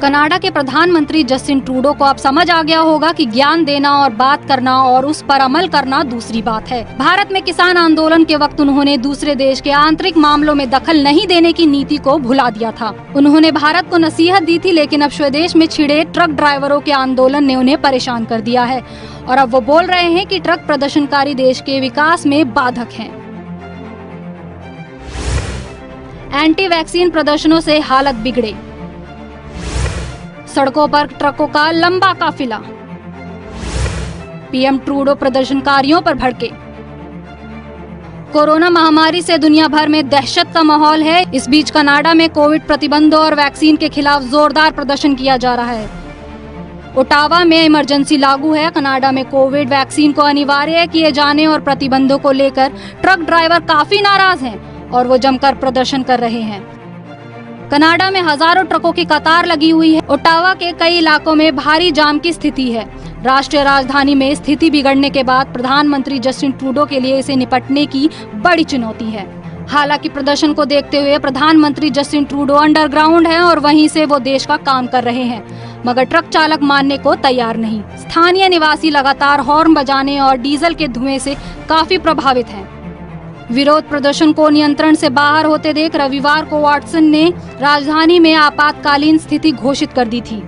Canada के प्रधानमंत्री Justin Trudeau को अब समझ आ गया होगा कि ज्ञान देना और बात करना और उस पर अमल करना दूसरी बात है। भारत में किसान आंदोलन के वक्त उन्होंने दूसरे देश के आंतरिक मामलों में दखल नहीं देने की नीति को भुला दिया था। उन्होंने भारत को नसीहत दी थी, लेकिन अब स्वदेश में छिड़े ट्रक ड्राइवरों के आंदोलन ने उन्हें परेशान कर दिया है और अब वो बोल रहे हैं कि ट्रक प्रदर्शनकारी देश के विकास में बाधक हैं। एंटी वैक्सीन प्रदर्शनों से हालत बिगड़े, सड़कों पर ट्रकों का लंबा काफिला, पीएम ट्रूडो प्रदर्शनकारियों पर भड़के। कोरोना महामारी से दुनिया भर में दहशत का माहौल है। इस बीच कनाडा में कोविड प्रतिबंधों और वैक्सीन के खिलाफ जोरदार प्रदर्शन किया जा रहा है। ओटावा में इमरजेंसी लागू है। कनाडा में कोविड वैक्सीन को अनिवार्य किए जाने और प्रतिबंधों को लेकर ट्रक ड्राइवर काफी नाराज हैं और वो जमकर प्रदर्शन कर रहे हैं। कनाडा में हजारों ट्रकों की कतार लगी हुई है। ओटावा के कई इलाकों में भारी जाम की स्थिति है। राष्ट्रीय राजधानी में स्थिति बिगड़ने के बाद प्रधानमंत्री जस्टिन ट्रूडो के लिए इसे निपटने की बड़ी चुनौती है। हालांकि प्रदर्शन को देखते हुए प्रधानमंत्री जस्टिन ट्रूडो अंडरग्राउंड हैं और वहीं से वो देश का काम कर रहे हैं, मगर ट्रक चालक मानने को तैयार नहीं। स्थानीय निवासी लगातार हॉर्न बजाने और डीजल के धुएं से काफी प्रभावित हैं। विरोध प्रदर्शन को नियंत्रण से बाहर होते देख रविवार को वाटसन ने राजधानी में आपातकालीन स्थिति घोषित कर दी थी।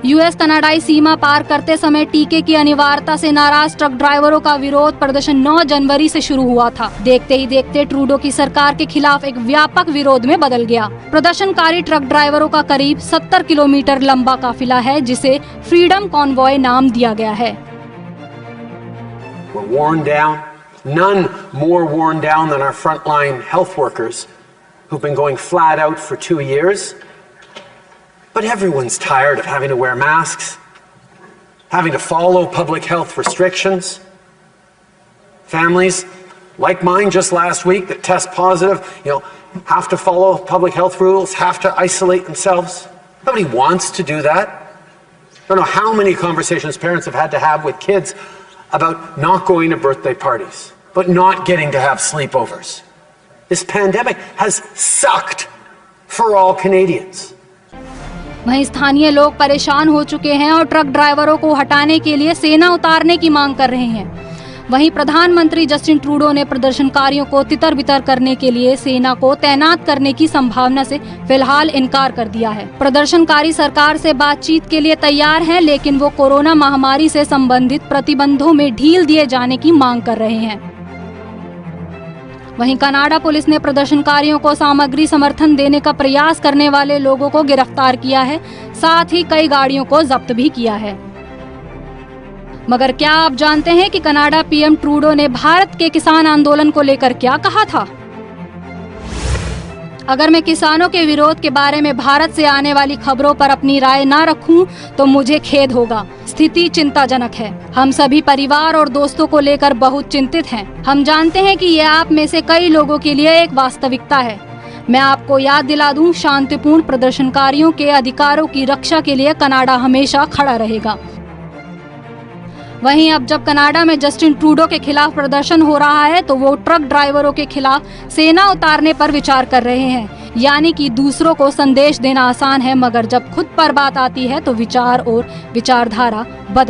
यूएस कनाडाई सीमा पार करते समय टीके की अनिवार्यता से नाराज ट्रक ड्राइवरों का विरोध प्रदर्शन 9 जनवरी से शुरू हुआ था। देखते ही देखते ट्रूडो की सरकार के खिलाफ एक व्यापक विरोध में बदल गया। प्रदर्शनकारी ट्रक ड्राइवरों का करीब 70 किलोमीटर लंबा काफिला है, जिसे फ्रीडम कॉन्वॉय नाम दिया गया है। None more worn down than our frontline health workers who've been going flat out for 2 years. But everyone's tired of having to wear masks, having to follow public health restrictions. Families like mine just last week that test positive, have to follow public health rules, have to isolate themselves. Nobody wants to do that. I don't know how many conversations parents have had to have with kids about not going to birthday parties, but not getting to have sleepovers. This pandemic has sucked for all Canadians. वहीं स्थानीय लोग परेशान हो चुके हैं और truck ड्राइवरों को हटाने के लिए सेना उतारने की मांग कर रहे हैं। वहीं प्रधानमंत्री जस्टिन ट्रूडो ने प्रदर्शनकारियों को तितर-बितर करने के लिए सेना को तैनात करने की संभावना से फिलहाल इनकार कर दिया है। प्रदर्शनकारी सरकार से बातचीत के लिए तैयार हैं, लेकिन वो कोरोना महामारी से संबंधित प्रतिबंधों में ढील दिए जाने की मांग कर रहे हैं। वहीं कनाडा पुलिस ने प्रदर्शनकारियों को सामग्री समर्थन देने का प्रयास करने वाले लोगों को गिरफ्तार किया है, साथ ही कई गाड़ियों को जब्त भी किया है। मगर क्या आप जानते हैं कि कनाडा पीएम ट्रूडो ने भारत के किसान आंदोलन को लेकर क्या कहा था? अगर मैं किसानों के विरोध के बारे में भारत से आने वाली खबरों पर अपनी राय ना रखूं, तो मुझे खेद होगा। स्थिति चिंताजनक है। हम सभी परिवार और दोस्तों को लेकर बहुत चिंतित हैं। हम जानते हैं कि ये आप में से कई लोगों के लिए एक वास्तविकता है। मैं आपको याद दिला दूं, शांतिपूर्ण प्रदर्शनकारियों के अधिकारों की रक्षा के लिए कनाडा हमेशा खड़ा रहेगा। वहीं अब जब कनाडा में जस्टिन ट्रूडो के खिलाफ प्रदर्शन हो रहा है, तो वो ट्रक ड्राइवरों के खिलाफ सेना उतारने पर विचार कर रहे हैं। यानी कि दूसरों को संदेश देना आसान है, मगर जब खुद पर बात आती है तो विचार और विचारधारा बदल